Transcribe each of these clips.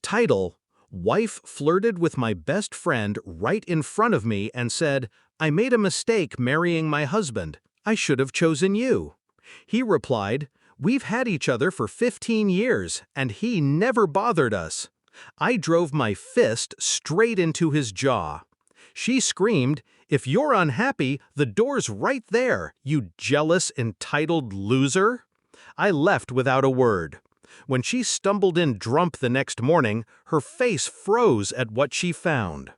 Title: Wife flirted with my best friend right in front of me and said, "I made a mistake marrying my husband. I should have chosen you." He replied, "We've had each other for 15 years, and he never bothered us." I drove my fist straight into his jaw. She screamed, "If you're unhappy, the door's right there, you jealous, entitled loser." I left without a word. When she stumbled in drunk the next morning, her face froze at what she found.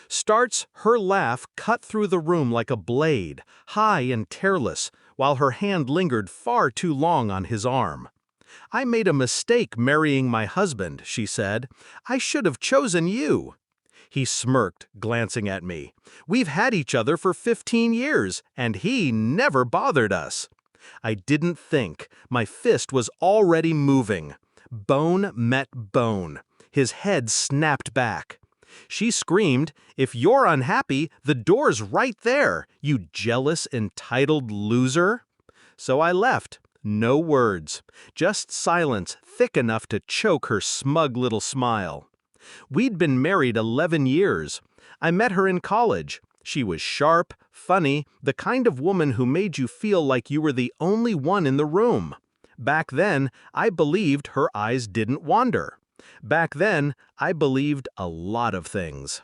Starts, her laugh cut through the room like a blade, high and careless, while her hand lingered far too long on his arm. "I made a mistake marrying my husband," she said. "I should have chosen you." He smirked, glancing at me. "We've had each other for 15 years, and he never bothered us." I didn't think. My fist was already moving. Bone met bone. His head snapped back. She screamed, "If you're unhappy, the door's right there, you jealous, entitled loser." So I left. No words. Just silence thick enough to choke her smug little smile. We'd been married 11 years. I met her in college. She was sharp, funny, the kind of woman who made you feel like you were the only one in the room. Back then, I believed her eyes didn't wander. Back then, I believed a lot of things.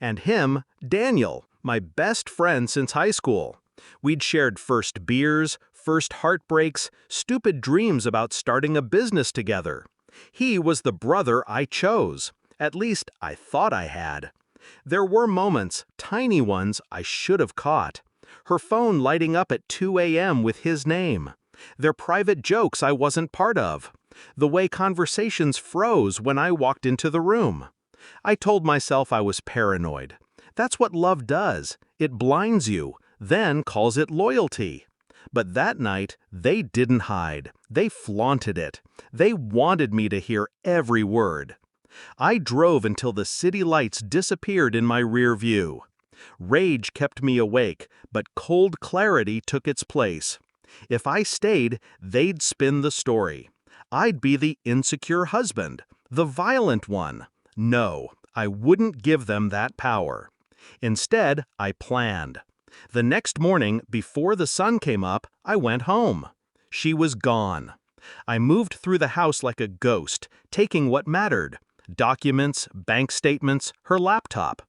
And him, Daniel, my best friend since high school. We'd shared first beers, first heartbreaks, stupid dreams about starting a business together. He was the brother I chose. At least, I thought I had. There were moments, tiny ones, I should have caught. Her phone lighting up at 2 a.m. with his name. Their private jokes I wasn't part of. The way conversations froze when I walked into the room. I told myself I was paranoid. That's what love does. It blinds you, then calls it loyalty. But that night, they didn't hide. They flaunted it. They wanted me to hear every word. I drove until the city lights disappeared in my rear view. Rage kept me awake, but cold clarity took its place. If I stayed, they'd spin the story. I'd be the insecure husband, the violent one. No, I wouldn't give them that power. Instead, I planned. The next morning, before the sun came up, I went home. She was gone. I moved through the house like a ghost, taking what mattered. Documents, bank statements, her laptop.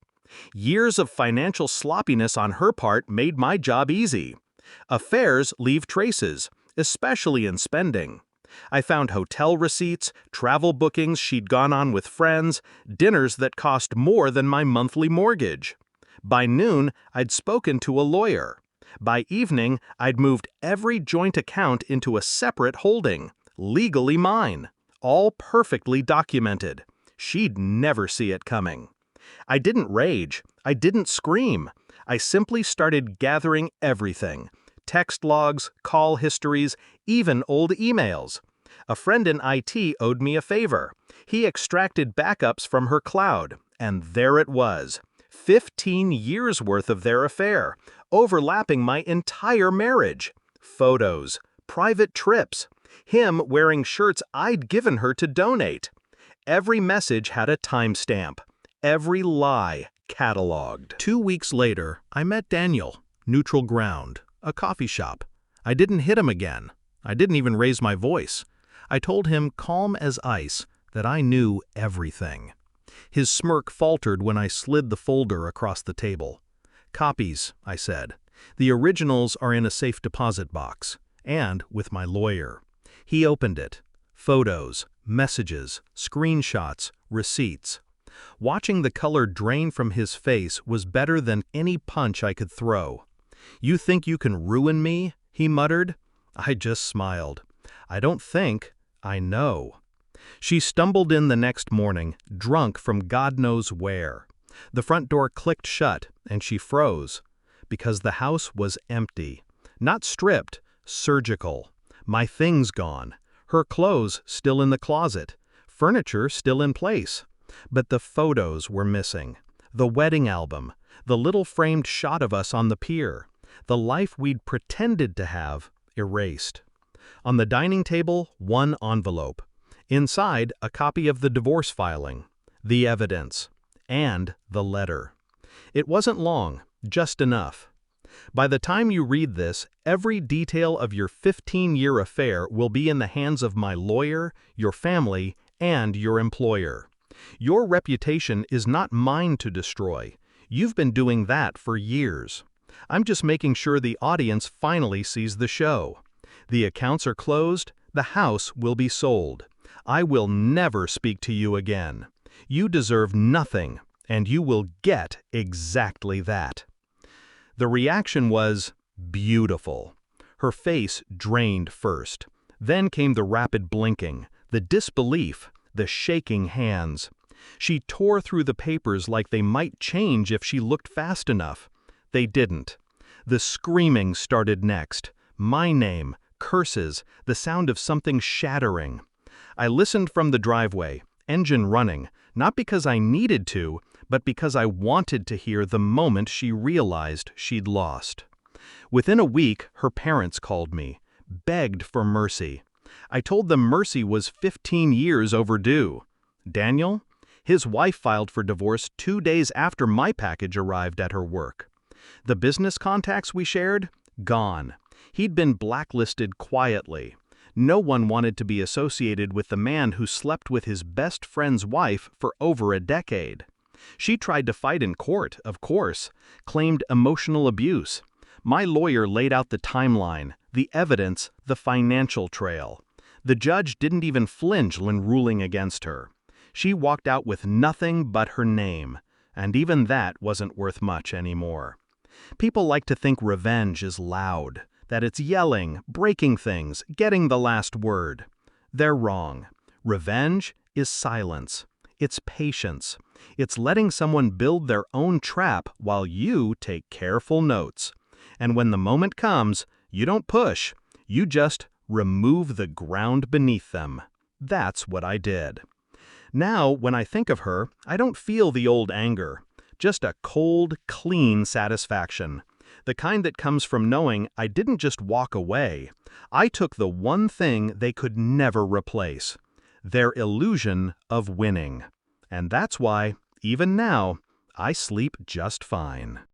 Years of financial sloppiness on her part made my job easy. Affairs leave traces, especially in spending. I found hotel receipts, travel bookings she'd gone on with friends, dinners that cost more than my monthly mortgage. By noon, I'd spoken to a lawyer. By evening, I'd moved every joint account into a separate holding, legally mine, all perfectly documented. She'd never see it coming. I didn't rage. I didn't scream. I simply started gathering everything. Text logs, call histories, even old emails. A friend in IT owed me a favor. He extracted backups from her cloud, and there it was. 15 years worth of their affair, overlapping my entire marriage. Photos, private trips, him wearing shirts I'd given her to donate. Every message had a timestamp. Every lie cataloged. 2 weeks later, I met Daniel. Neutral ground. A coffee shop. I didn't hit him again. I didn't even raise my voice. I told him, calm as ice, that I knew everything. His smirk faltered when I slid the folder across the table. "Copies," I said. "The originals are in a safe deposit box, and with my lawyer." He opened it. Photos, messages, screenshots, receipts. Watching the color drain from his face was better than any punch I could throw. "You think you can ruin me?" he muttered. I just smiled. "I don't think, I know." She stumbled in the next morning, drunk from God knows where. The front door clicked shut, and she froze. Because the house was empty. Not stripped, surgical. My things gone. Her clothes still in the closet. Furniture still in place. But the photos were missing. The wedding album. The little framed shot of us on the pier. The life we'd pretended to have, erased. On the dining table, one envelope. Inside, a copy of the divorce filing, the evidence, and the letter. It wasn't long, just enough. By the time you read this, every detail of your 15-year affair will be in the hands of my lawyer, your family, and your employer. Your reputation is not mine to destroy. You've been doing that for years. I'm just making sure the audience finally sees the show. The accounts are closed, the house will be sold. I will never speak to you again. You deserve nothing, and you will get exactly that. The reaction was beautiful. Her face drained first. Then came the rapid blinking, the disbelief, the shaking hands. She tore through the papers like they might change if she looked fast enough. They didn't. The screaming started next. My name, curses, the sound of something shattering. I listened from the driveway, engine running, not because I needed to, but because I wanted to hear the moment she realized she'd lost. Within a week, her parents called me, begged for mercy. I told them mercy was 15 years overdue. Daniel? His wife filed for divorce 2 days after my package arrived at her work. The business contacts we shared? Gone. He'd been blacklisted quietly. No one wanted to be associated with the man who slept with his best friend's wife for over a decade. She tried to fight in court, of course, claimed emotional abuse. My lawyer laid out the timeline, the evidence, the financial trail. The judge didn't even flinch when ruling against her. She walked out with nothing but her name, and even that wasn't worth much anymore. People like to think revenge is loud, that it's yelling, breaking things, getting the last word. They're wrong. Revenge is silence. It's patience. It's letting someone build their own trap while you take careful notes. And when the moment comes, you don't push. You just remove the ground beneath them. That's what I did. Now, when I think of her, I don't feel the old anger. Just a cold, clean satisfaction. The kind that comes from knowing I didn't just walk away. I took the one thing they could never replace. Their illusion of winning. And that's why, even now, I sleep just fine.